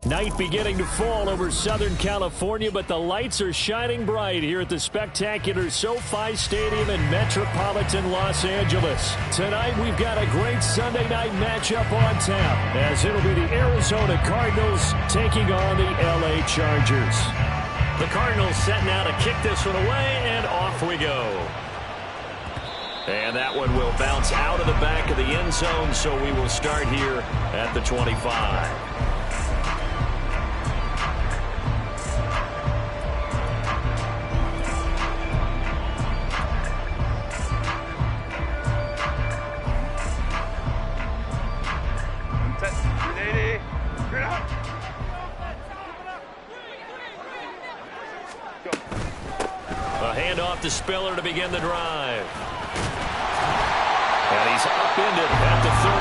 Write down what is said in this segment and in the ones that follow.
Night beginning to fall over Southern California, but the lights are shining bright here at the spectacular SoFi Stadium in metropolitan Los Angeles. Tonight, we've got a great Sunday night matchup on tap, as it'll be the Arizona Cardinals taking on the LA Chargers. The Cardinals setting out to kick this one away, and off we go. And that one will bounce out of the back of the end zone, so we will start here at the 25. Handoff to Spiller to begin the drive. And he's upended at the 33,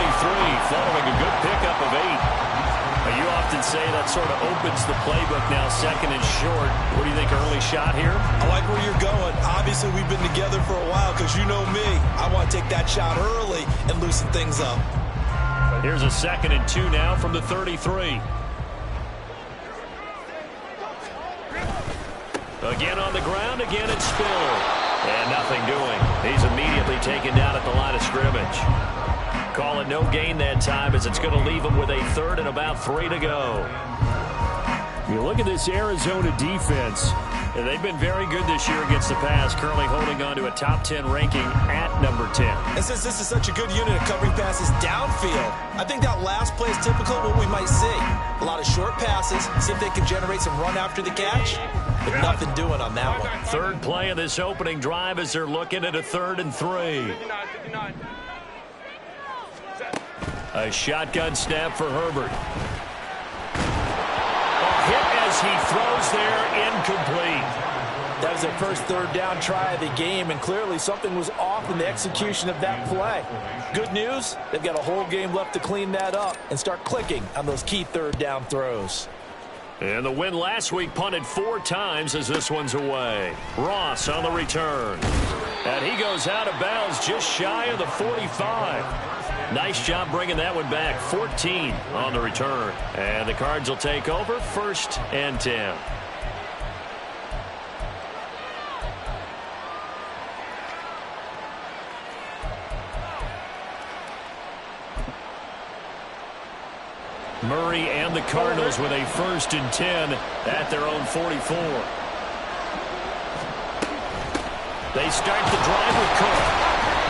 following a good pickup of 8. Now, you often say that sort of opens the playbook now, second and short. What do you think, early shot here? I like where you're going. Obviously, we've been together for a while because you know me. I want to take that shot early and loosen things up. Here's a 2nd and 2 now from the 33. Again on the ground, again it's Spiller. And nothing doing. He's immediately taken down at the line of scrimmage. Call it no gain that time, as it's going to leave him with a 3rd and about 3 to go. You look at this Arizona defense, and they've been very good this year against the pass, currently holding on to a top 10 ranking at number 10. And since this is such a good unit of covering passes downfield, I think that last play is typical of what we might see. A lot of short passes, see if they can generate some run after the catch. But nothing doing on that one. 3rd play of this opening drive as they're looking at a 3rd and 3. A shotgun snap for Herbert. A hit as he throws there, incomplete. That was their first 3rd down try of the game, and clearly something was off in the execution of that play. Good news, they've got a whole game left to clean that up and start clicking on those key 3rd down throws. And the win last week punted 4 times as this one's away. Ross on the return. And he goes out of bounds just shy of the 45. Nice job bringing that one back. 14 on the return. And the Cards will take over, 1st and 10. Murray and the Cardinals with a 1st and 10 at their own 44. They start the drive with Cook.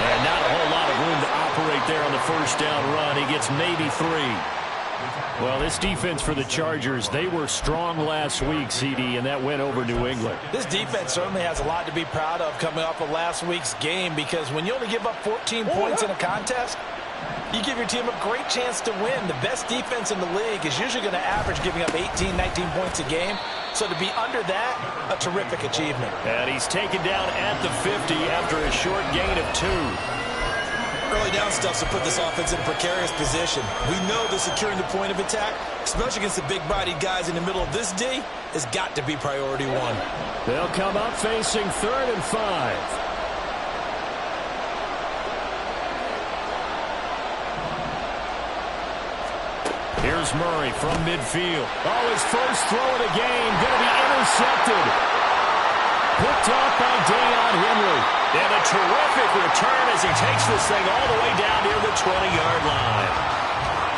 And not a whole lot of room to operate there on the 1st down run. He gets maybe 3. Well, this defense for the Chargers, they were strong last week, CD, and that went over New England. This defense certainly has a lot to be proud of coming off of last week's game, because when you only give up 14 points in a contest, you give your team a great chance to win. The best defense in the league is usually going to average giving up 18, 19 points a game. So to be under that, a terrific achievement. And he's taken down at the 50 after a short gain of 2. Early down stuff to put this offense in a precarious position. We know that securing the point of attack, especially against the big-bodied guys in the middle of this D, has got to be priority 1. They'll come up facing 3rd and 5. Here's Murray from midfield. Oh, his first throw of the game going to be intercepted. Picked off by Deion Henry. And a terrific return as he takes this thing all the way down near the 20-yard line.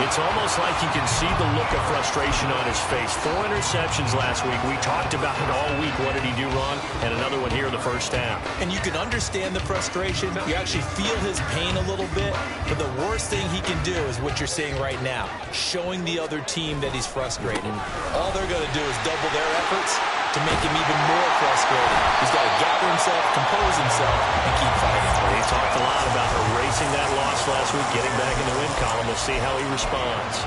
It's almost like you can see the look of frustration on his face. 4 interceptions last week. We talked about it all week. What did he do wrong? And another one here in the 1st half. And you can understand the frustration. You actually feel his pain a little bit. But the worst thing he can do is what you're seeing right now, showing the other team that he's frustrated. All they're going to do is double their efforts to make him even more frustrated. He's got to gather himself, compose himself, and keep fighting. He talked a lot about erasing that loss last week, getting back in the win column. We'll see how he responds.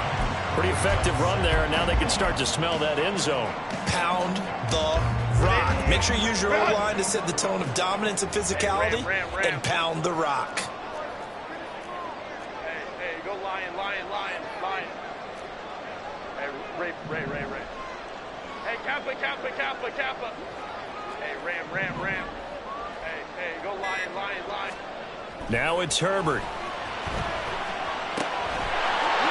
Pretty effective run there, and now they can start to smell that end zone. Pound the rock. Make sure you use your O-line to set the tone of dominance and physicality, and pound the rock. Hey, go lion. Hey, Ray. Hey, Kappa. Hey, Ram. Hey, go Lion. Now it's Herbert.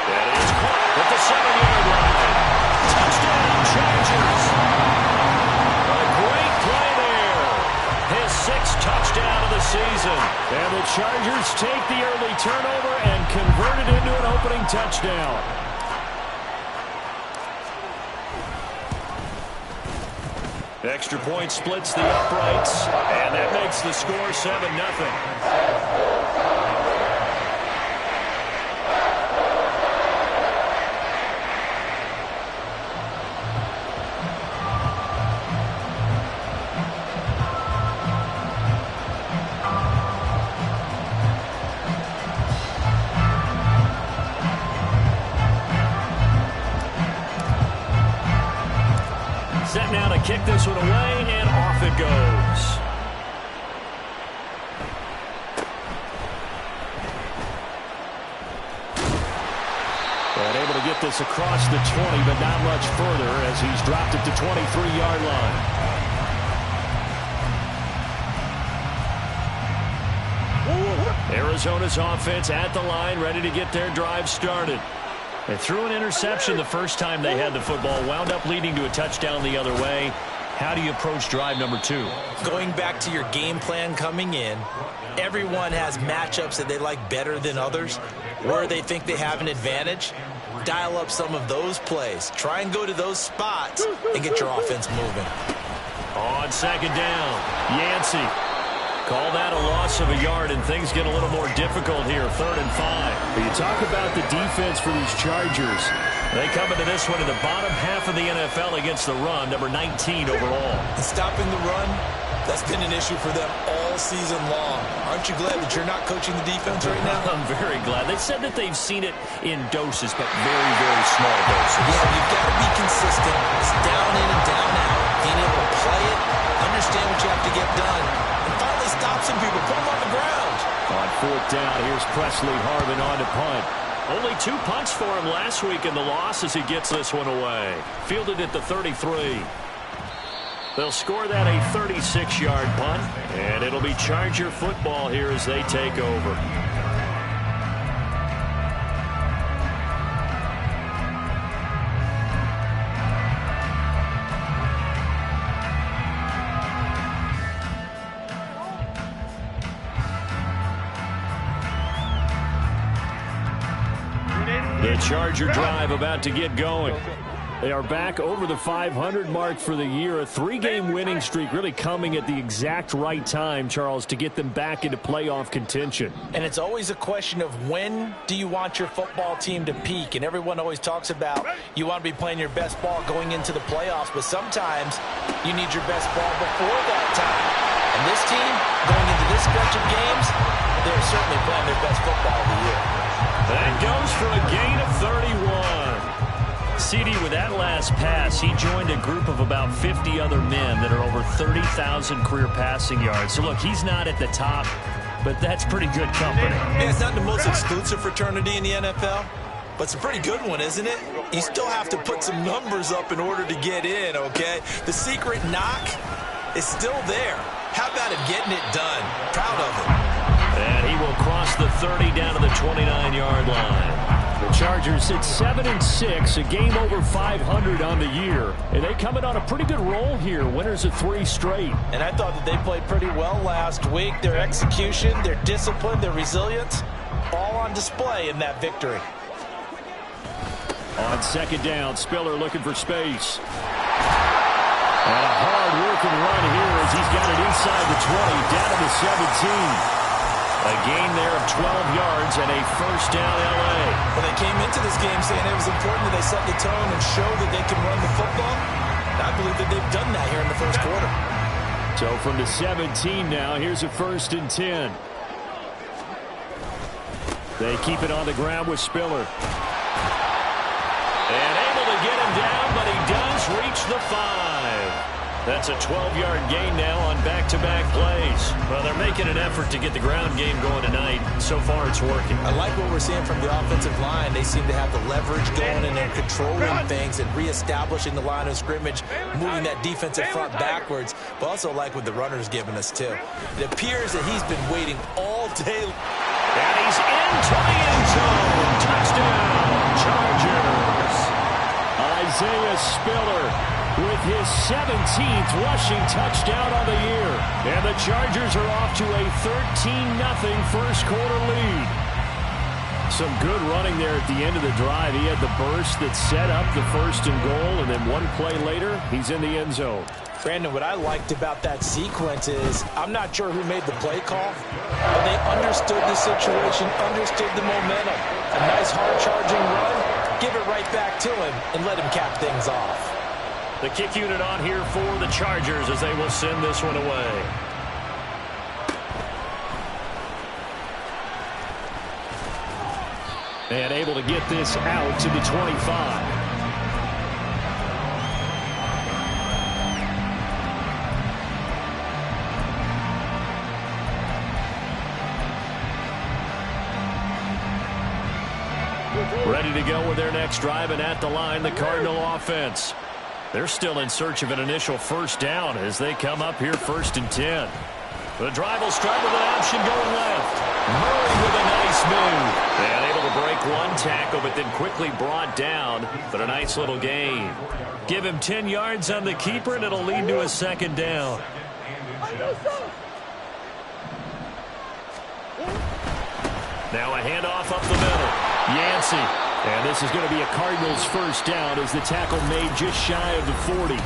That is caught at the 7-yard line. Touchdown, Chargers. A great play there. His 6th touchdown of the season. And the Chargers take the early turnover and convert it into an opening touchdown. Extra point splits the uprights, and that makes the score 7-0. Set now to kick this one away, and off it goes. And able to get this across the 20, but not much further as he's dropped it to 23-yard line. Arizona's offense at the line, ready to get their drive started. They threw an interception the first time they had the football, wound up leading to a touchdown the other way. How do you approach drive number 2? Going back to your game plan coming in, everyone has matchups that they like better than others, where they think they have an advantage. Dial up some of those plays. Try and go to those spots and get your offense moving. On 2nd down, Yancey. Call that a loss of a yard, and things get a little more difficult here, 3rd and 5. But you talk about the defense for these Chargers. They come into this one in the bottom half of the NFL against the run, number 19 overall. And stopping the run, that's been an issue for them all season long. Aren't you glad that you're not coaching the defense right now? I'm very glad. They said that they've seen it in doses, but very, very small doses. Yeah, you've got to be consistent. It's down in and down out. Being able to play it, understand what you have to get done, and finally stop some people, put them on the ground. On 4th down, here's Presley Harvin on to punt. Only 2 punts for him last week in the loss as he gets this one away. Fielded at the 33. They'll score that a 36-yard punt, and it'll be Charger football here as they take over. The Charger drive about to get going. They are back over the 500 mark for the year. A 3-game winning streak really coming at the exact right time, Charles, to get them back into playoff contention. And it's always a question of when do you want your football team to peak? And everyone always talks about you want to be playing your best ball going into the playoffs, but sometimes you need your best ball before that time. And this team, going into this stretch of games, they're certainly playing their best football of the year. That goes for a gain of 31. CD, with that last pass, he joined a group of about 50 other men that are over 30,000 career passing yards. So, look, he's not at the top, but that's pretty good company. Yeah, it's not the most exclusive fraternity in the NFL, but it's a pretty good one, isn't it? You still have to put some numbers up in order to get in, okay? The secret knock is still there. How about him getting it done? Proud of him. And he will cross the 30 down to the 29-yard line. The Chargers sit 7-6, a game over 500 on the year. And they come in on a pretty good roll here, winners of 3 straight. And I thought that they played pretty well last week. Their execution, their discipline, their resilience, all on display in that victory. On 2nd down, Spiller looking for space. And a hard-working run here as he's got it inside the 20, down to the 17. A gain there of 12 yards and a first down L.A. Well, they came into this game saying it was important that they set the tone and show that they can run the football. And I believe that they've done that here in the first quarter. So from the 17 now, here's a 1st and 10. They keep it on the ground with Spiller. And able to get him down, but he does reach the 5. That's a 12-yard gain now on back-to-back plays. Well, they're making an effort to get the ground game going tonight. So far, it's working. I like what we're seeing from the offensive line. They seem to have the leverage going, and they're controlling things and reestablishing the line of scrimmage, moving that defensive front backwards. But also like what the runner's giving us, too. It appears that he's been waiting all day. And he's into the end zone. Touchdown, Chargers. Isaiah Spiller with his 17th rushing touchdown on the year. And the Chargers are off to a 13-0 first quarter lead. Some good running there at the end of the drive. He had the burst that set up the first and goal, and then one play later, he's in the end zone. Brandon, what I liked about that sequence is I'm not sure who made the play call, but they understood the situation, understood the momentum. A nice hard-charging run, give it right back to him, and let him cap things off. The kick unit on here for the Chargers as they will send this one away. And able to get this out to the 25. Ready to go with their next drive, and at the line, the Cardinal offense. They're still in search of an initial first down as they come up here 1st and 10. The drive will start with an option going left. Murray with a nice move. And able to break one tackle, but then quickly brought down. But a nice little gain. Give him 10 yards on the keeper, and it'll lead to a second down. Now a handoff up the middle. Yancey. And this is going to be a Cardinals first down as the tackle made just shy of the 40.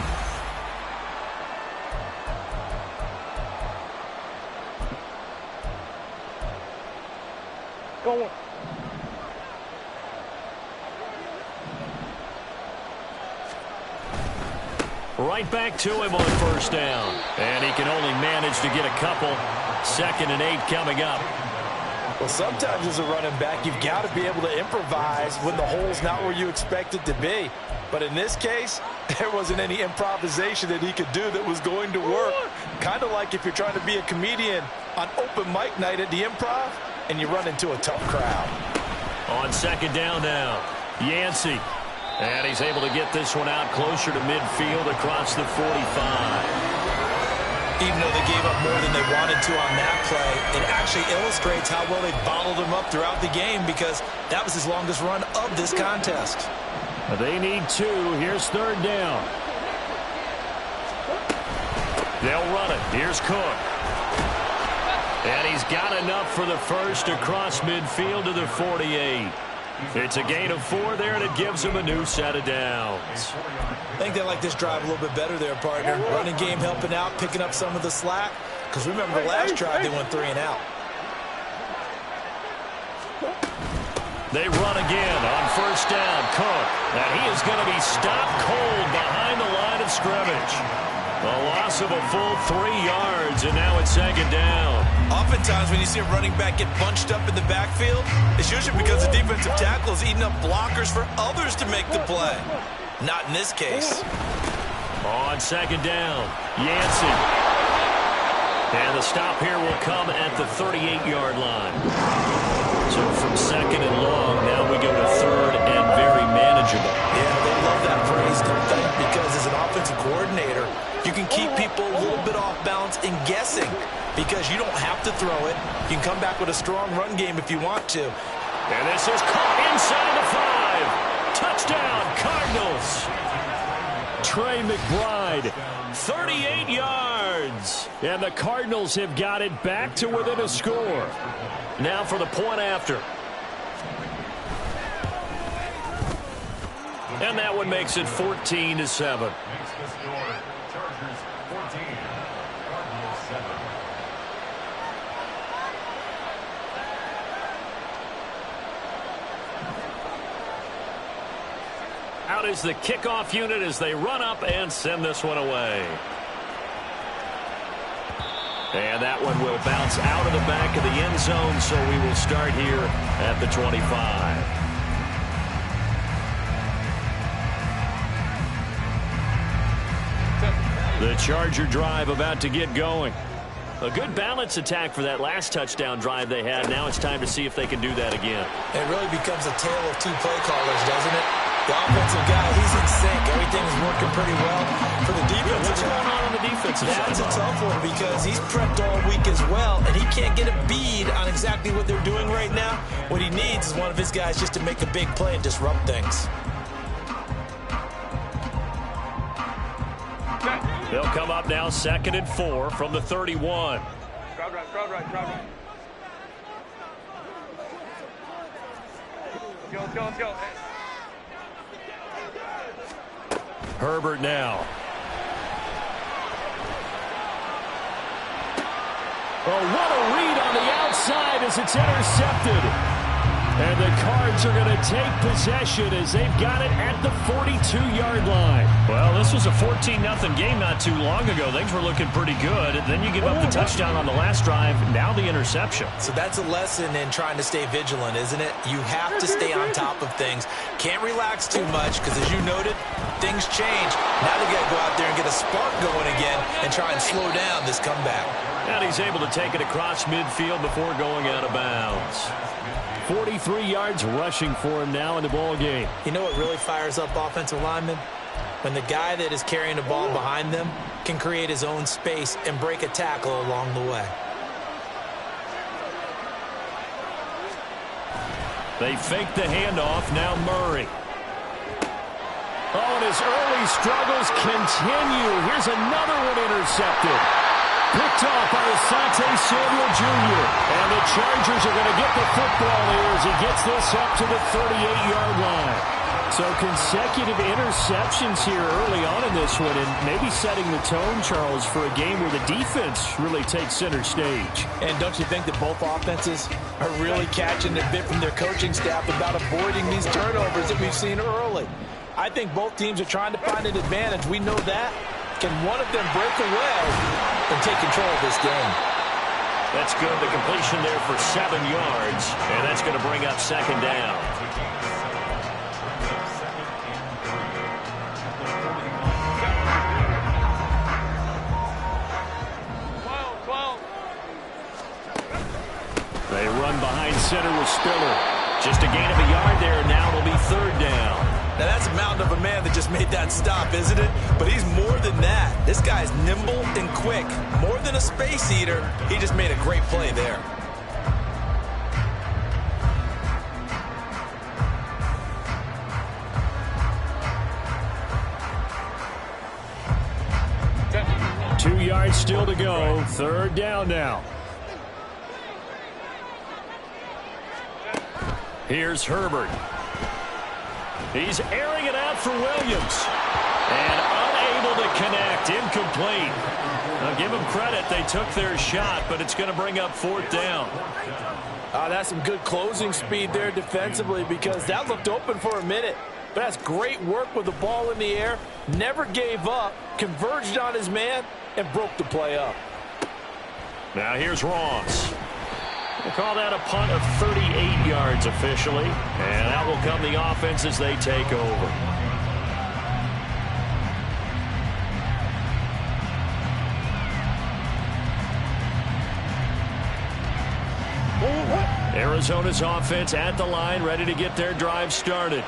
Going. Right back to him on first down. And he can only manage to get a couple. 2nd and 8 coming up. Well, sometimes as a running back, you've got to be able to improvise when the hole's not where you expect it to be. But in this case, there wasn't any improvisation that he could do that was going to work. Kind of like if you're trying to be a comedian on open mic night at the Improv and you run into a tough crowd. On 2nd down now, Yancey. And he's able to get this one out closer to midfield across the 45. Even though they gave up more than they wanted to on that play, it actually illustrates how well they bottled him up throughout the game because that was his longest run of this contest. They need 2. Here's 3rd down. They'll run it. Here's Cook. And he's got enough for the first across midfield to the 48. It's a gain of 4 there, and it gives him a new set of downs. I think they like this drive a little bit better there, partner. Running game helping out, picking up some of the slack. Because remember the last drive, they went 3 and out. They run again on first down. Cook. And he is going to be stopped cold behind the line of scrimmage. A loss of a full 3 yards, and now it's 2nd down. Oftentimes when you see a running back get bunched up in the backfield, it's usually because the defensive tackle is eating up blockers for others to make the play. Not in this case. On 2nd down, Yancey. And the stop here will come at the 38-yard line. So from 2nd and long, now we go to 3rd and very manageable. Yeah, they love that phrase, don't they? Because as an offensive coordinator, you can keep people a little bit off balance and guessing because you don't have to throw it. You can come back with a strong run game if you want to. And this is caught inside the 5. Touchdown, Cardinals. Trey McBride, 38 yards. And the Cardinals have got it back to within a score. Now for the point after. And that one makes it 14-7. Out is the kickoff unit as they run up and send this one away. And that one will bounce out of the back of the end zone, so we will start here at the 25. The Charger drive about to get going. A good balance attack for that last touchdown drive they had. Now it's time to see if they can do that again. It really becomes a tale of two play callers, doesn't it? The offensive guy, he's in sync. Everything's working pretty well. For the defensive What's going on the defensive side? That's a tough one because he's prepped all week as well, and he can't get a bead on exactly what they're doing right now. What he needs is one of his guys just to make a big play and disrupt things. They'll come up now 2nd and 4 from the 31. Crowd right. Let's go. Herbert now. Oh, what a read on the outside as it's intercepted. And the Cards are going to take possession as they've got it at the 42-yard line. Well, this was a 14-0 game not too long ago. Things were looking pretty good. Then you give up the touchdown on the last drive. Now the interception. So that's a lesson in trying to stay vigilant, isn't it? You have to stay on top of things. Can't relax too much because, as you noted, things change. Now they've got to go out there and get a spark going again and try and slow down this comeback. And he's able to take it across midfield before going out of bounds. 43 yards rushing for him now in the ball game. You know what really fires up offensive linemen? When the guy that is carrying the ball behind them can create his own space and break a tackle along the way. They fake the handoff. Now Murray. Oh, and his early struggles continue. Here's another one intercepted. Picked off by Asante Samuel Jr. And the Chargers are going to get the football here as he gets this up to the 38-yard line. So consecutive interceptions here early on in this one, and maybe setting the tone, Charles, for a game where the defense really takes center stage. And don't you think that both offenses are really catching a bit from their coaching staff about avoiding these turnovers that we've seen early? I think both teams are trying to find an advantage. We know that. Can one of them break away and take control of this game? That's good. The completion there for 7 yards, and that's going to bring up 2nd down. They run behind center with Spiller. Just a gain of a yard there, and now it'll be 3rd down. Now, that's a mountain of a man that just made that stop, isn't it? But he's more than that. This guy's nimble and quick. More than a space eater, he just made a great play there. Okay. 2 yards still to go. 3rd down now. Here's Herbert. He's airing it out for Williams. And unable to connect. Incomplete. Now, give them credit. They took their shot, but it's going to bring up 4th down. That's some good closing speed there defensively because that looked open for a minute. But that's great work with the ball in the air. Never gave up. Converged on his man and broke the play up. Now here's Ross. We'll call that a punt of 38 yards officially. And that will come the offense as they take over. Arizona's offense at the line, ready to get their drive started.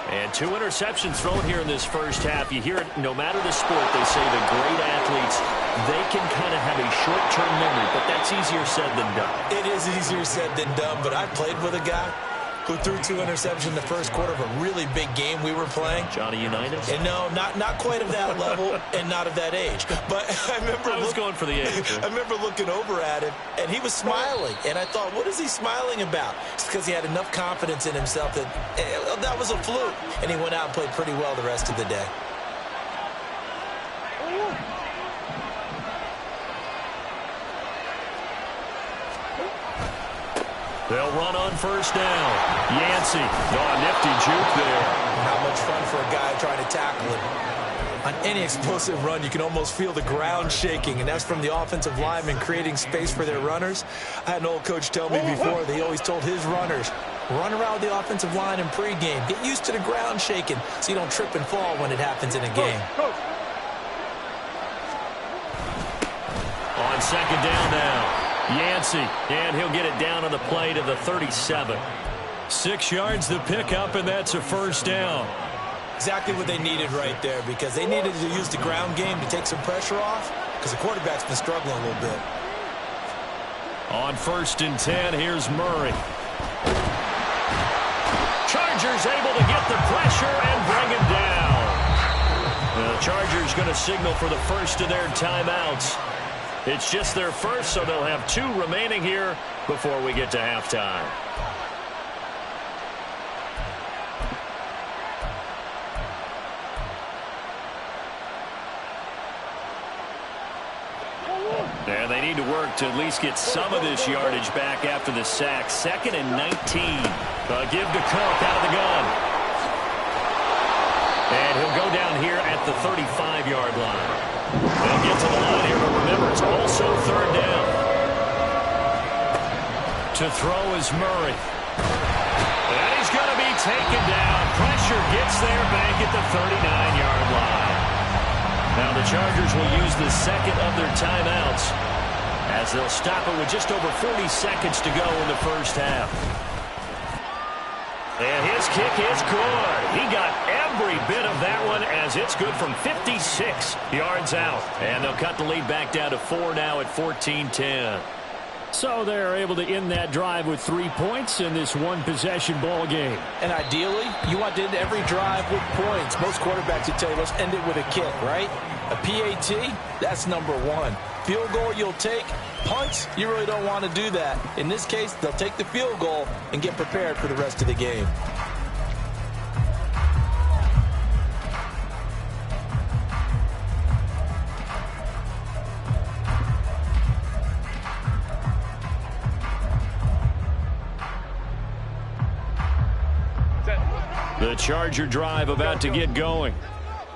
And 2 interceptions thrown here in this first half. You hear it, no matter the sport, they say the great athletes, they can kind of have a short-term memory, but that's easier said than done. It is easier said than done, but I played with a guy who threw 2 interceptions in the first quarter of a really big game we were playing. Johnny Unitas? And no, not quite of that level and not of that age. But I remember I was going for the age. I remember looking over at him, and he was smiling. And I thought, what is he smiling about? It's because he had enough confidence in himself that that was a fluke. And he went out and played pretty well the rest of the day. They'll run on first down. Yancey. Oh, nifty juke there. Not much fun for a guy trying to tackle him. On any explosive run, you can almost feel the ground shaking, and that's from the offensive linemen creating space for their runners. I had an old coach tell me before, they always told his runners, run around the offensive line in pregame. Get used to the ground shaking so you don't trip and fall when it happens in a game. second down now. Yancey, and he'll get it down on the play to the 37. 6 yards to pick up, and that's a first down. Exactly what they needed right there, because they needed to use the ground game to take some pressure off, because the quarterback's been struggling a little bit. On 1st and 10, here's Murray. Chargers able to get the pressure and bring him down. The Chargers going to signal for the first of their timeouts. It's just their first, so they'll have 2 remaining here before we get to halftime. And they need to work to at least get some of this yardage back after the sack. 2nd and 19. Give to Cook out of the gun. And he'll go down here at the 35-yard line. They'll get to the line here, but remember, it's also 3rd down. To throw is Murray. And he's going to be taken down. Pressure gets there back at the 39-yard line. Now the Chargers will use the second of their timeouts as they'll stop it with just over 40 seconds to go in the first half. And his kick is good. He got every bit of that one as it's good from 56 yards out. And they'll cut the lead back down to 4 now at 14-10. So they're able to end that drive with 3 points in this one-possession ball game. And ideally, you want to end every drive with points. Most quarterbacks would tell you, let's end it with a kick, right? A PAT, that's number 1. Field goal you'll take. Punts, you really don't want to do that. In this case, they'll take the field goal and get prepared for the rest of the game. The Charger drive about to get going.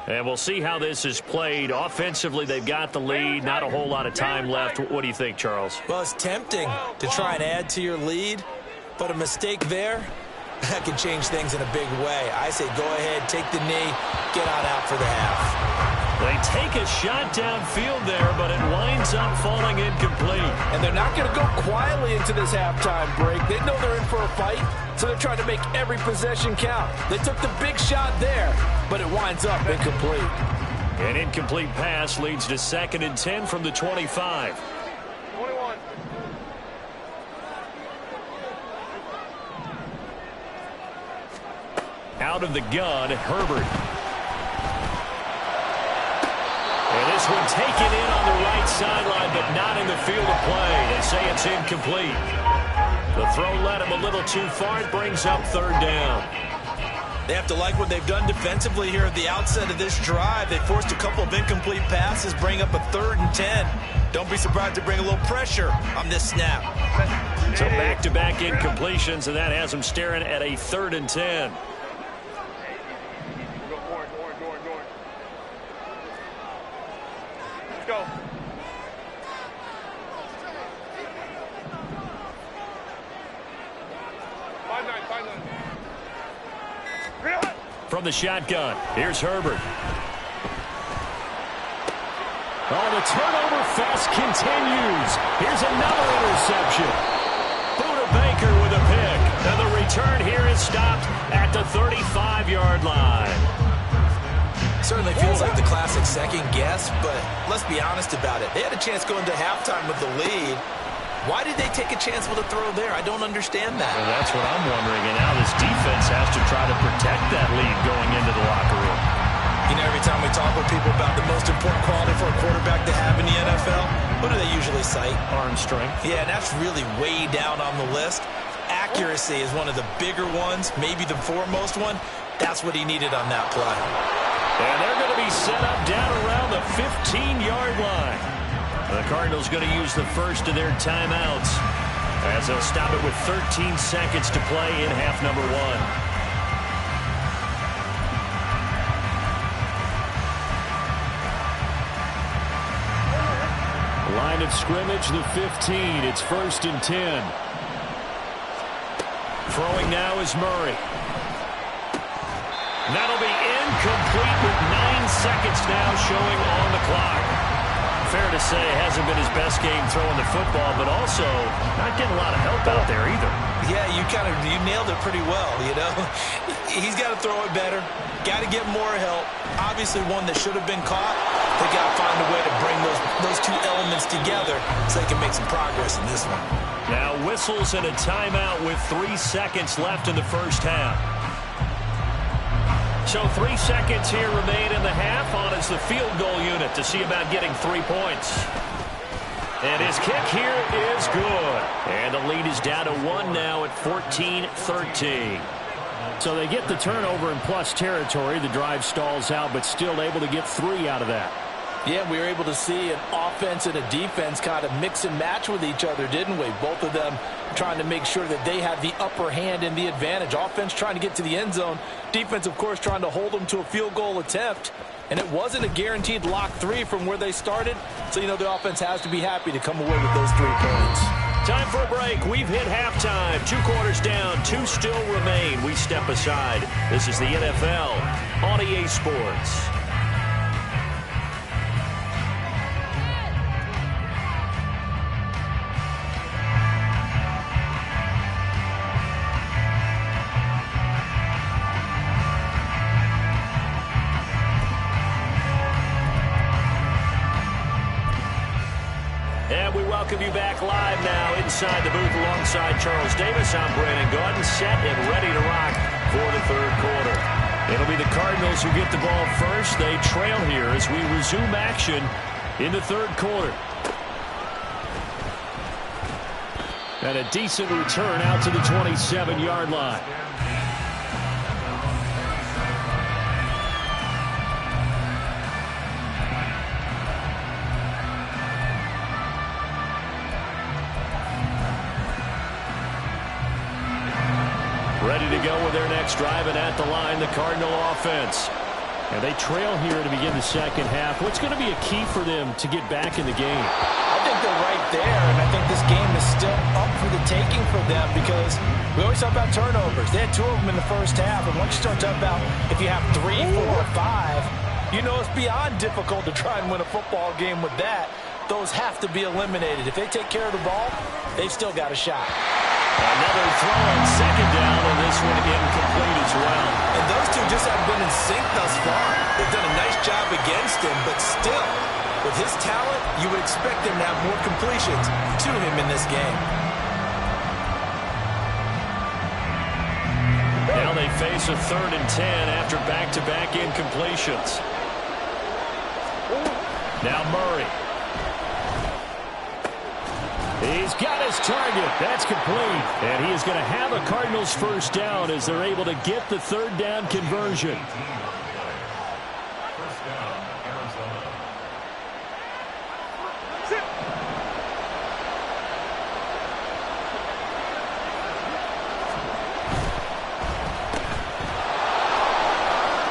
And we'll see how this is played. Offensively, they've got the lead. Not a whole lot of time left. What do you think, Charles? Well, it's tempting to try and add to your lead, but a mistake there, that can change things in a big way. I say go ahead, take the knee, get on out for the half. They take a shot downfield there, but it winds up falling incomplete. And they're not going to go quietly into this halftime break. They know they're in for a fight, so they're trying to make every possession count. They took the big shot there, but it winds up incomplete. An incomplete pass leads to 2nd and 10 from the 25. 21. Out of the gun, Herbert. And this one taken in on the right sideline, but not in the field of play. They say it's incomplete. The throw led him a little too far. It brings up 3rd down. They have to like what they've done defensively here at the outset of this drive. They forced a couple of incomplete passes, bring up a 3rd and 10. Don't be surprised to bring a little pressure on this snap. So back-to-back incompletions, and that has them staring at a 3rd and 10. Let's go. From the shotgun, here's Herbert. Oh, the turnover fest continues. Here's another interception. Buda Baker with a pick. And the return here is stopped at the 35-yard line. Certainly feels like the classic second guess, but let's be honest about it. They had a chance going to halftime with the lead. Why did they take a chance with a throw there? I don't understand that. Well, that's what I'm wondering. And now this defense has to try to protect that lead going into the locker room. You know, every time we talk with people about the most important quality for a quarterback to have in the NFL, what do they usually cite? Arm strength. Yeah, and that's really way down on the list. Accuracy is one of the bigger ones, maybe the foremost one. That's what he needed on that play. And they're going to be set up down around the 15-yard line. The Cardinals going to use the first of their timeouts as they'll stop it with 13 seconds to play in half number 1. Line of scrimmage, the 15. It's 1st and 10. Throwing now is Murray. That'll be incomplete with 9 seconds now showing on the clock. fair to say it hasn't been his best game throwing the football, but also not getting a lot of help out there either. Yeah, you nailed it pretty well, you know. He's got to throw it better, got to get more help. Obviously one that should have been caught. They got to find a way to bring those two elements together so they can make some progress in this one. Now whistles and a timeout with 3 seconds left in the first half. So 3 seconds here remain in the half. On is the field goal unit to see about getting 3 points. And his kick here is good. And the lead is down to 1 now at 14-13. So they get the turnover in plus territory. The drive stalls out, but still able to get 3 out of that. Yeah, we were able to see an offense and a defense kind of mix and match with each other, didn't we? Both of them trying to make sure that they have the upper hand and the advantage. Offense trying to get to the end zone. Defense, of course, trying to hold them to a field goal attempt. And it wasn't a guaranteed lock 3 from where they started. So, you know, the offense has to be happy to come away with those 3 points. Time for a break. We've hit halftime. 2 quarters down. 2 still remain. We step aside. This is the NFL on EA Sports. And we welcome you back live now inside the booth alongside Charles Davis. I'm Brandon Gaudin, set and ready to rock for the third quarter. It'll be the Cardinals who get the ball first. They trail here as we resume action in the third quarter. And a decent return out to the 27-yard line. Ready to go with their next drive, and at the line, the Cardinal offense. And they trail here to begin the second half. What's going to be a key for them to get back in the game? I think they're right there, and I think this game is still up for the taking for them because we always talk about turnovers. They had 2 of them in the first half, and once you start talking about if you have 3, 4, or 5, you know it's beyond difficult to try and win a football game with that. Those have to be eliminated. If they take care of the ball, they've still got a shot. Another throw on second down, and this one incomplete as well. And those two just haven't been in sync thus far. They've done a nice job against him, but still, with his talent, you would expect him to have more completions to him in this game. Now they face a 3rd and 10 after back-to-back incompletions. Now Murray. He's got his target. That's complete. And he is going to have a Cardinals first down as they're able to get the 3rd down conversion.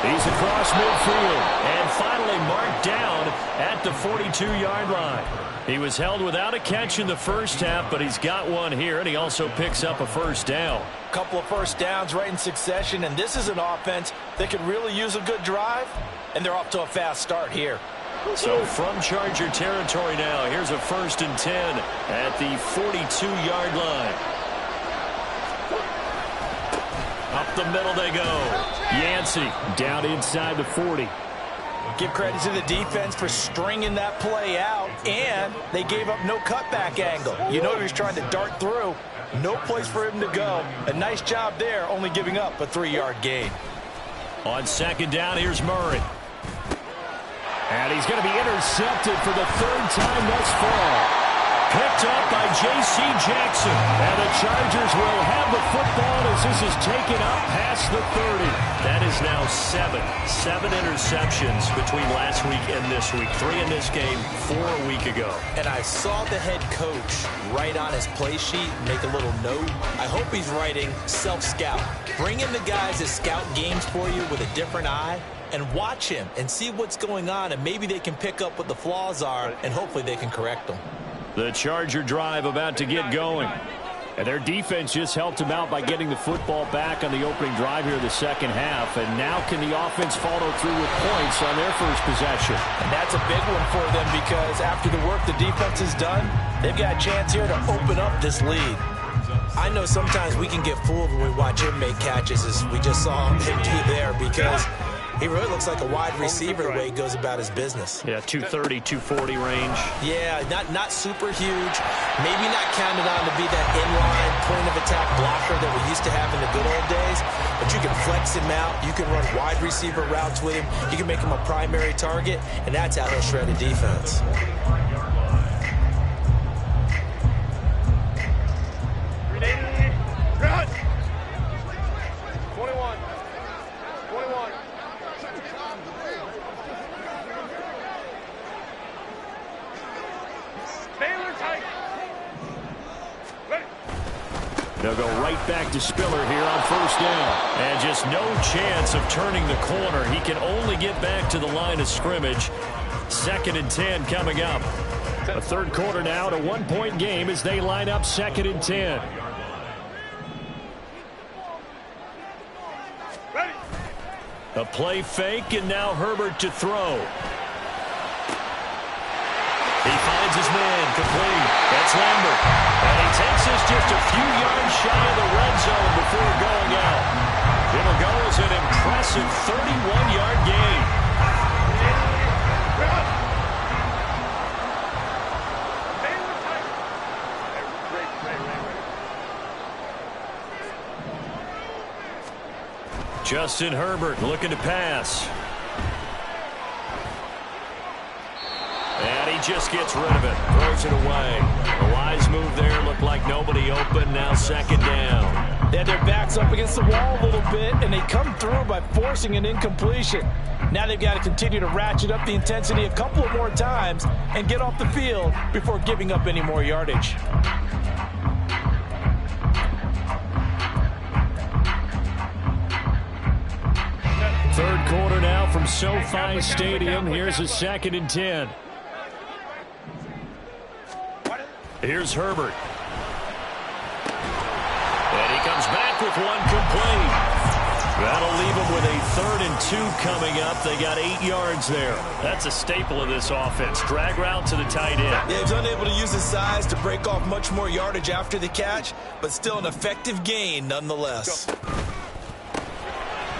He's across midfield and finally marked down at the 42-yard line. He was held without a catch in the first half, but he's got one here, and he also picks up a first down. A couple of first downs right in succession, and this is an offense that could really use a good drive, and they're off to a fast start here. So from Charger territory now, here's a 1st and 10 at the 42-yard line. Up the middle they go. Yancey down inside the 40. Give credit to the defense for stringing that play out, and they gave up no cutback angle. You know he was trying to dart through. No place for him to go. A nice job there, only giving up a 3-yard gain. On second down, here's Murray. And he's going to be intercepted for the 3rd time thus far. Picked up by J.C. Jackson. And the Chargers will have the football as this is taken up past the 30. That is now 7 interceptions between last week and this week. 3 in this game, 4 a week ago. And I saw the head coach write on his play sheet, make a little note. I hope he's writing self-scout. Bring in the guys that scout games for you with a different eye and watch him and see what's going on, and maybe they can pick up what the flaws are, and hopefully they can correct them. The Charger drive about to get going. And their defense just helped them out by getting the football back on the opening drive here in the second half. And now can the offense follow through with points on their first possession? And that's a big one for them because after the work the defense has done, they've got a chance here to open up this lead. I know sometimes we can get fooled when we watch him make catches, as we just saw him do there, because he really looks like a wide receiver the way he goes about his business. Yeah, 230, 240 range. Yeah, not super huge. Maybe not counted on to be that inline point-of-attack blocker that we used to have in the good old days, but you can flex him out. You can run wide receiver routes with him. You can make him a primary target, and that's how he'll shred a defense. Run! 21. 21. Baylor tight. Ready. They'll go right back to Spiller here on first down. And just no chance of turning the corner. He can only get back to the line of scrimmage. 2nd and 10 coming up. A third quarter now, a one-point game as they line up 2nd and 10. Ready. A play fake, and now Herbert to throw. He finds his man, complete. That's Lambert. And he takes us just a few yards shy of the red zone before going out. It'll go as an impressive 31-yard gain. Justin Herbert looking to pass. And he just gets rid of it. Throws it away. A wise move there. Looked like nobody open. Now 2nd down. They had their backs up against the wall a little bit, and they come through by forcing an incompletion. Now they've got to continue to ratchet up the intensity a couple of more times and get off the field before giving up any more yardage. Third quarter now from SoFi Stadium. Here's a 2nd and 10. Here's Herbert. And he comes back with one complete. That'll leave him with a 3rd and 2 coming up. They got 8 yards there. That's a staple of this offense. Drag route to the tight end. Yeah, he's unable to use his size to break off much more yardage after the catch, but still an effective gain nonetheless.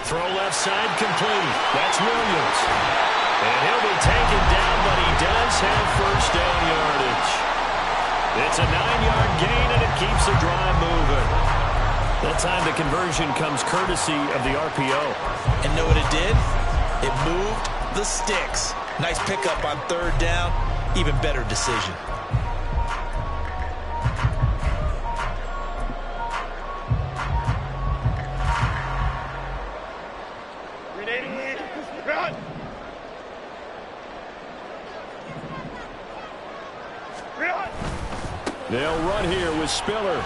Throw left side complete. That's Williams. And he'll be taken down, but he does have first down yardage. It's a 9-yard gain, and it keeps the drive moving. That time the conversion comes courtesy of the RPO. And know what it did? It moved the sticks. Nice pickup on 3rd down. Even better decision. Run. Run. They'll run here with Spiller.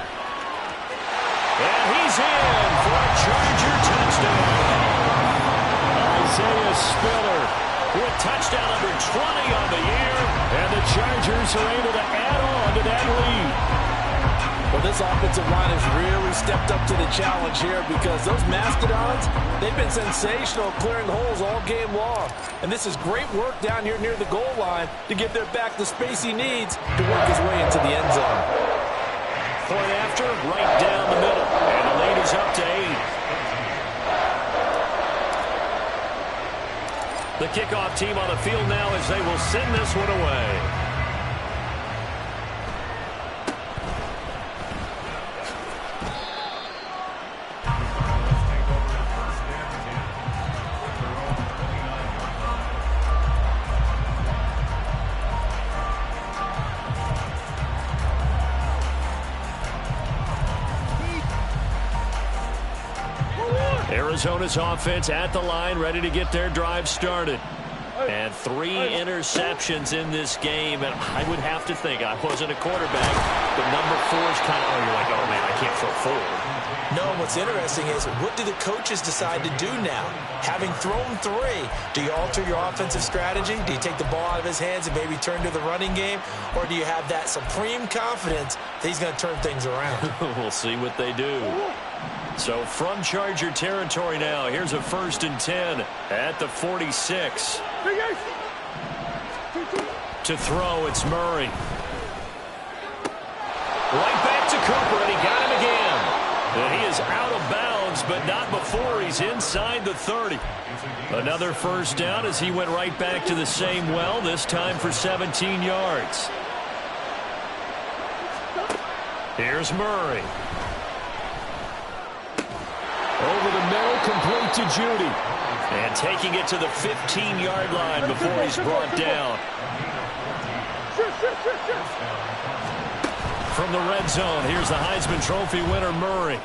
And he's in for a Charger touchdown. Isaiah Spiller with touchdown number 20 on the year. And the Chargers are able to add on to that lead. Well, this offensive line has really stepped up to the challenge here because those Mastodons, they've been sensational clearing holes all game long. And this is great work down here near the goal line to give their back the space he needs to work his way into the end zone. Point after, right down the middle. And the lead is up to 8. The kickoff team on the field now as they will send this one away. Arizona's offense at the line, ready to get their drive started. And 3 interceptions in this game, and I would have to think, I wasn't a quarterback, but number 4 is kind of, oh, you're like, oh, man, I can't throw 4. No, what's interesting is, what do the coaches decide to do now? Having thrown 3, do you alter your offensive strategy? Do you take the ball out of his hands and maybe turn to the running game? Or do you have that supreme confidence that he's going to turn things around? We'll see what they do. So from Charger territory now, here's a 1st and 10 at the 46. To throw, it's Murray. Right back to Cooper, and he got him again. And he is out of bounds, but not before he's inside the 30. Another 1st down as he went right back to the same well, this time for 17 yards. Here's Murray. Over the middle, complete to Judy. And taking it to the 15-yard line before he's brought down. From the red zone, here's the Heisman Trophy winner, Murray.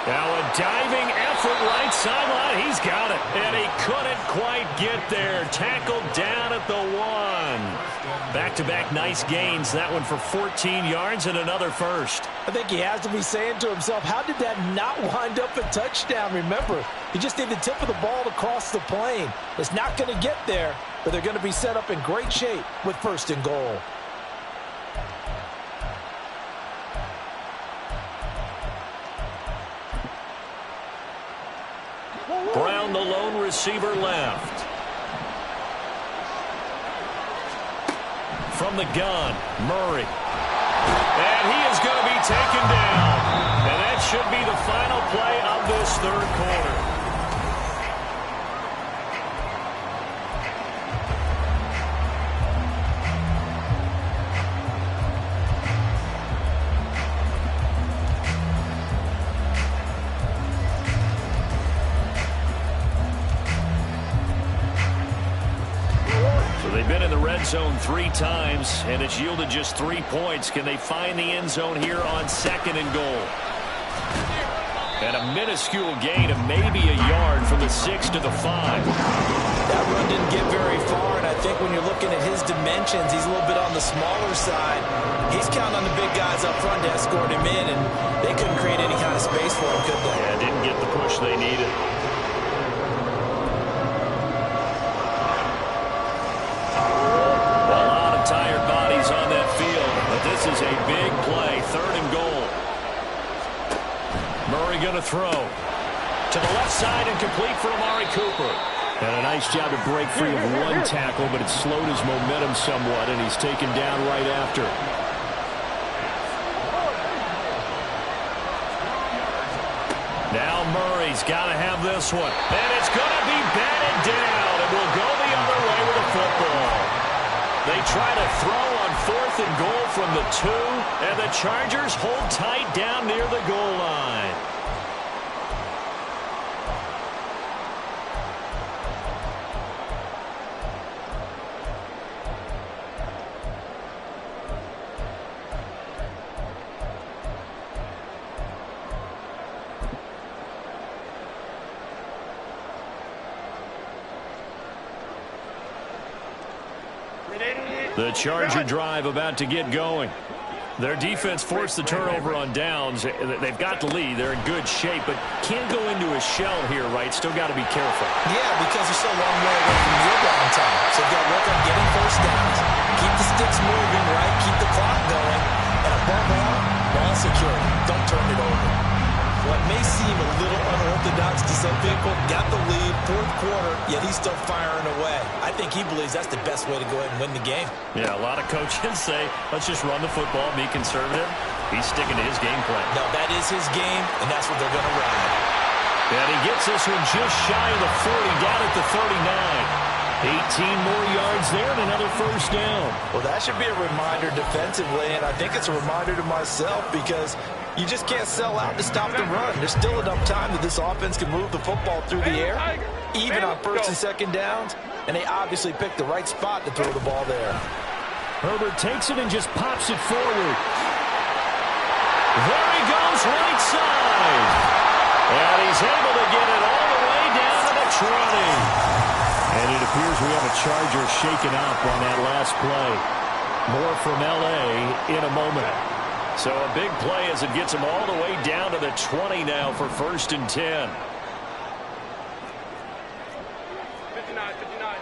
Now a diving effort right sideline. He's got it. And he couldn't quite get there. Tackled down at the 1. Back-to-back nice gains. That one for 14 yards and another 1st. I think he has to be saying to himself, how did that not wind up a touchdown? Remember, he just need the tip of the ball to cross the plane. It's not going to get there, but they're going to be set up in great shape with 1st and goal. Brown, the lone receiver, left. From the gun, Murray. And he is going to be taken down. And that should be the final play of this 3rd quarter. They've been in the red zone 3 times, and it's yielded just 3 points. Can they find the end zone here on 2nd and goal? And a minuscule gain of maybe a yard from the 6 to the 5. That run didn't get very far, and I think when you're looking at his dimensions, he's a little bit on the smaller side. He's counting on the big guys up front to escort him in, and they couldn't create any kind of space for him, could they? Yeah, didn't get the push they needed. Tired bodies on that field, but this is a big play. 3rd and goal. Murray going to throw. To the left side and complete for Amari Cooper. And a nice job to break free of 1 tackle, but it slowed his momentum somewhat, and he's taken down right after. Now Murray's got to have this one. And it's going to be batted down, and will go the other way with a football. They try to throw on 4th and goal from the 2, and the Chargers hold tight down near the goal line. The Charger drive about to get going. Their defense forced the turnover on downs. They've got the lead. They're in good shape, but can't go into a shell here, right? Still got to be careful. Yeah, because they're so long way away from your down time. So they've got to work on getting 1st downs. Keep the sticks moving, right? Keep the clock going. And above all, ball security. Don't turn it over. What may seem a little unorthodox to some people, got the lead, 4th quarter, yet he's still firing away. I think he believes that's the best way to go ahead and win the game. Yeah, a lot of coaches say, let's just run the football, be conservative. He's sticking to his game plan. No, that is his game, and that's what they're going to run. And he gets this one just shy of the 40, down at the 39. 18 more yards there and another 1st down. Well, that should be a reminder defensively, and I think it's a reminder to myself because you just can't sell out to stop the run. There's still enough time that this offense can move the football through the air, even on 1st and 2nd downs, and they obviously picked the right spot to throw the ball there. Herbert takes it and just pops it forward. There he goes, right side. And he's able to get it all the way down to the 20. And it appears we have a Charger shaken up on that last play. More from L.A. in a moment. So a big play as it gets him all the way down to the 20 now for 1st and 10. 59, 59.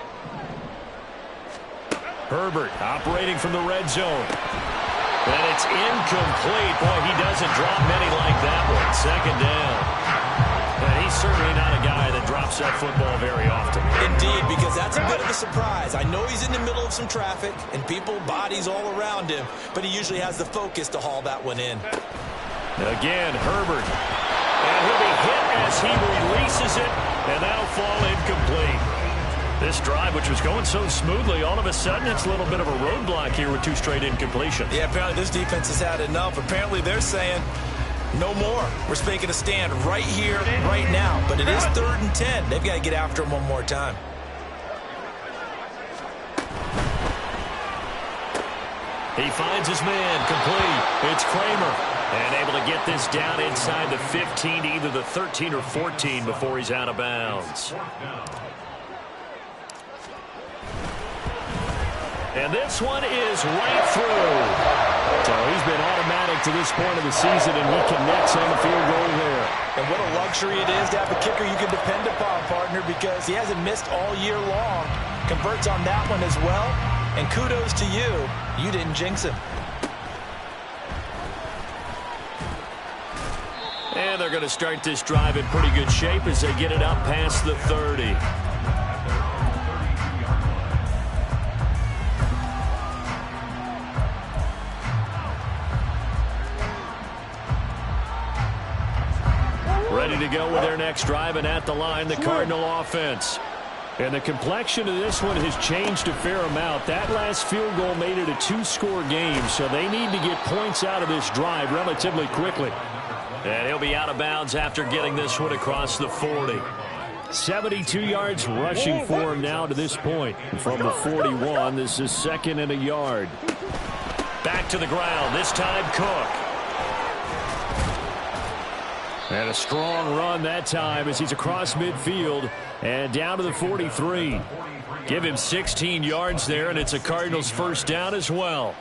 Herbert operating from the red zone. And it's incomplete. Boy, he doesn't drop many like that one. 2nd down. And he's certainly not a guy that drops that football very often. Indeed, because that's a bit of a surprise. I know he's in the middle of some traffic and people, bodies all around him, but he usually has the focus to haul that one in. Again, Herbert. And he'll be hit as he releases it, and that'll fall incomplete. This drive, which was going so smoothly, all of a sudden it's a little bit of a roadblock here with 2 straight incompletions. Yeah, apparently this defense has had enough. Apparently they're saying, no more. We're making a stand right here, right now. But it is 3rd and 10. They've got to get after him one more time. He finds his man, complete. It's Kramer. And able to get this down inside the 15, either the 13 or 14 before he's out of bounds. And this one is right through. So he's been automatic to this point of the season, and he connects on the field goal there. And what a luxury it is to have a kicker you can depend upon, partner, because he hasn't missed all year long. Converts on that one as well. And kudos to you. You didn't jinx him. And they're going to start this drive in pretty good shape as they get it up past the 30. Ready to go with their next drive, and at the line, the Cardinal offense. And the complexion of this one has changed a fair amount. That last field goal made it a 2-score game, so they need to get points out of this drive relatively quickly. And he'll be out of bounds after getting this one across the 40. 72 yards rushing for him now to this point. From the 41, this is 2nd and a yard. Back to the ground, this time Cook. And a strong run that time as he's across midfield and down to the 43. Give him 16 yards there, and it's a Cardinals 1st down as well.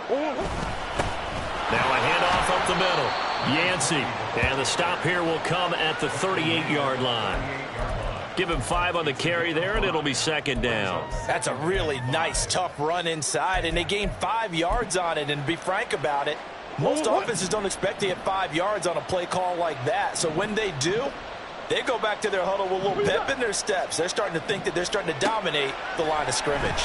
Now a handoff up the middle. Yancey. And the stop here will come at the 38-yard line. Give him 5 on the carry there, and it'll be 2nd down. That's a really nice, tough run inside, and they gained 5 yards on it. And to be frank about it, most offenses don't expect to get 5 yards on a play call like that. So when they do, they go back to their huddle with a little pep in their steps. They're starting to think that they're starting to dominate the line of scrimmage.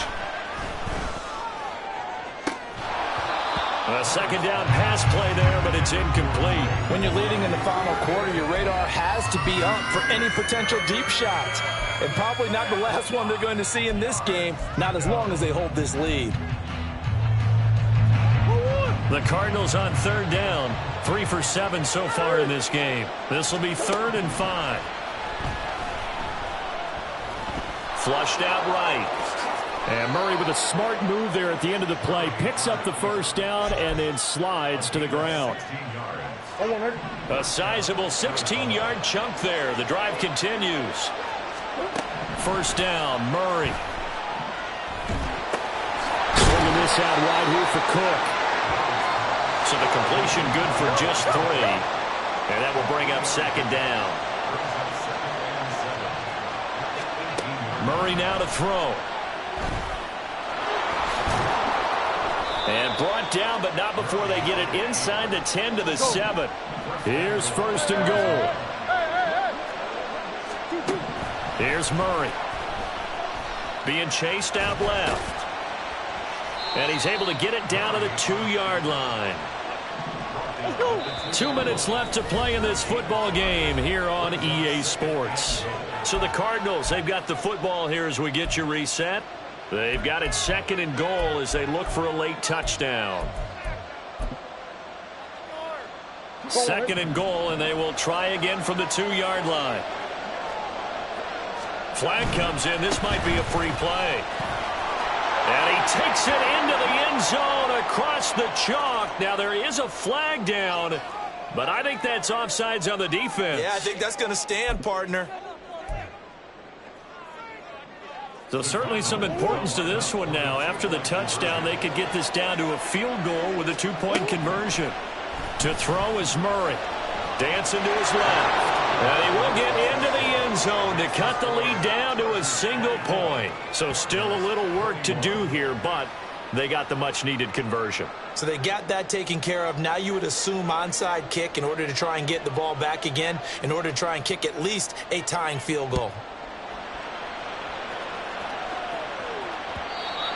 A 2nd down pass play there, but it's incomplete. When you're leading in the final quarter, your radar has to be up for any potential deep shots. And probably not the last one they're going to see in this game, not as long as they hold this lead. The Cardinals on 3rd down, 3 for 7 so far in this game. This will be 3rd and 5. Flushed out right. And Murray with a smart move there at the end of the play. Picks up the 1st down and then slides to the ground. A sizable 16-yard chunk there. The drive continues. 1st down, Murray. Swinging this out wide here for Cook. So the completion good for just 3. And that will bring up 2nd down. Murray now to throw. And brought down, but not before they get it inside the 10 to the 7. Here's 1st and goal. Here's Murray. Being chased out left. And he's able to get it down to the 2-yard line. 2 minutes left to play in this football game here on EA Sports. So the Cardinals, they've got the football here as we get you reset. They've got it 2nd and goal as they look for a late touchdown. 2nd and goal, and they will try again from the 2-yard line. Flag comes in. This might be a free play. And he takes it into the end zone across the chalk. Now there is a flag down, but I think that's offsides on the defense. Yeah, I think that's going to stand, partner. So certainly some importance to this one now. After the touchdown, they could get this down to a field goal with a 2-point conversion. To throw is Murray. Dancing to his left. And he will get into the end zone to cut the lead down to a single point. So still a little work to do here, but they got the much-needed conversion. So they got that taken care of. Now you would assume onside kick in order to try and get the ball back again, in order to try and kick at least a tying field goal.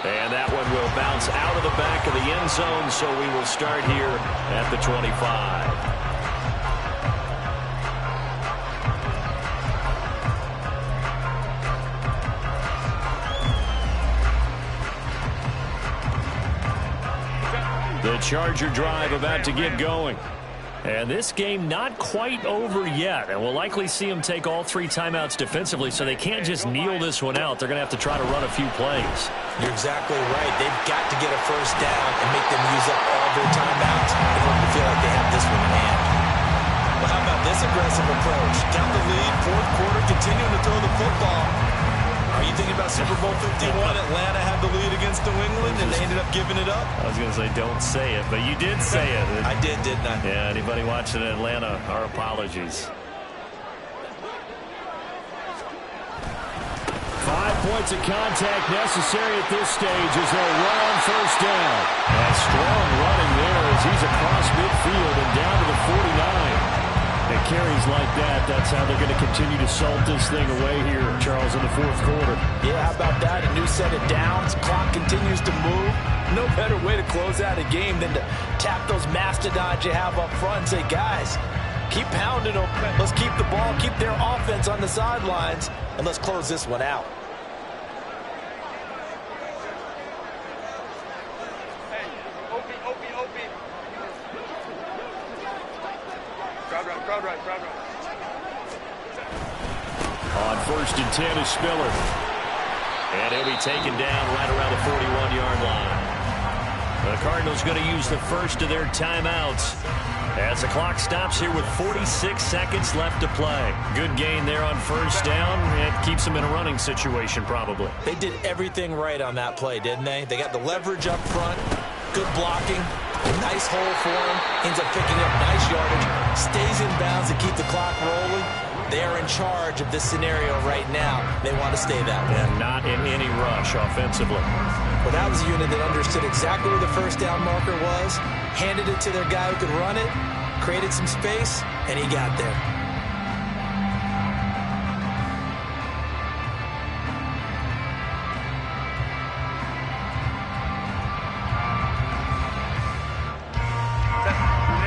And that one will bounce out of the back of the end zone, so we will start here at the 25. The Charger drive about to get going. And this game not quite over yet. And we'll likely see them take all 3 timeouts defensively, so they can't just kneel this one out. They're going to have to try to run a few plays. You're exactly right. They've got to get a first down and make them use up all their timeouts in order to feel like they have this one in hand. Well, how about this aggressive approach? Got the lead, fourth quarter, continuing to throw the football. Are you thinking about Super Bowl 51? Atlanta had the lead against New England, and they ended up giving it up? I was going to say, don't say it, but you did say it. I did, didn't I? Yeah, anybody watching in Atlanta, our apologies. 5 points of contact necessary at this stage as they'll run on first down. And strong running there as he's across midfield and down to the 49. It carries like that. That's how they're going to continue to salt this thing away here, Charles, in the fourth quarter. Yeah, how about that? A new set of downs. Clock continues to move. No better way to close out a game than to tap those mastodons you have up front and say, guys, keep pounding them. Let's keep the ball, keep their offense on the sidelines, and let's close this one out. On first and 10 is Spiller. And he'll be taken down right around the 41-yard line. The Cardinals going to use the first of their timeouts as the clock stops here with 46 seconds left to play. Good gain there on first down. It keeps them in a running situation probably. They did everything right on that play, didn't they? They got the leverage up front, good blocking, nice hole for him, ends up picking up nice yardage, stays in bounds to keep the clock rolling. They are in charge of this scenario right now. They want to stay that way. And not in any rush offensively. Well, that was a unit that understood exactly where the first down marker was, handed it to their guy who could run it, created some space, and he got there.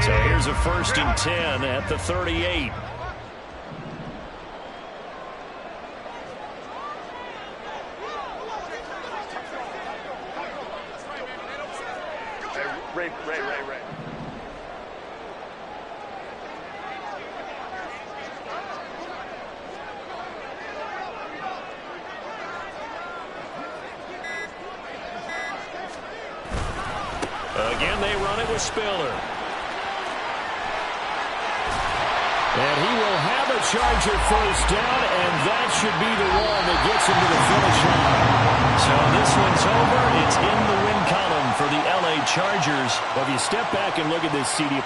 So here's a first and 10 at the 38. Ray. Again, they run it with Spiller. And he will have a Charger first down, and that should be the one that gets him to the finish line. So this one's over. It's in the win column for the LA Chargers. Well, if you step back and look at this, CD,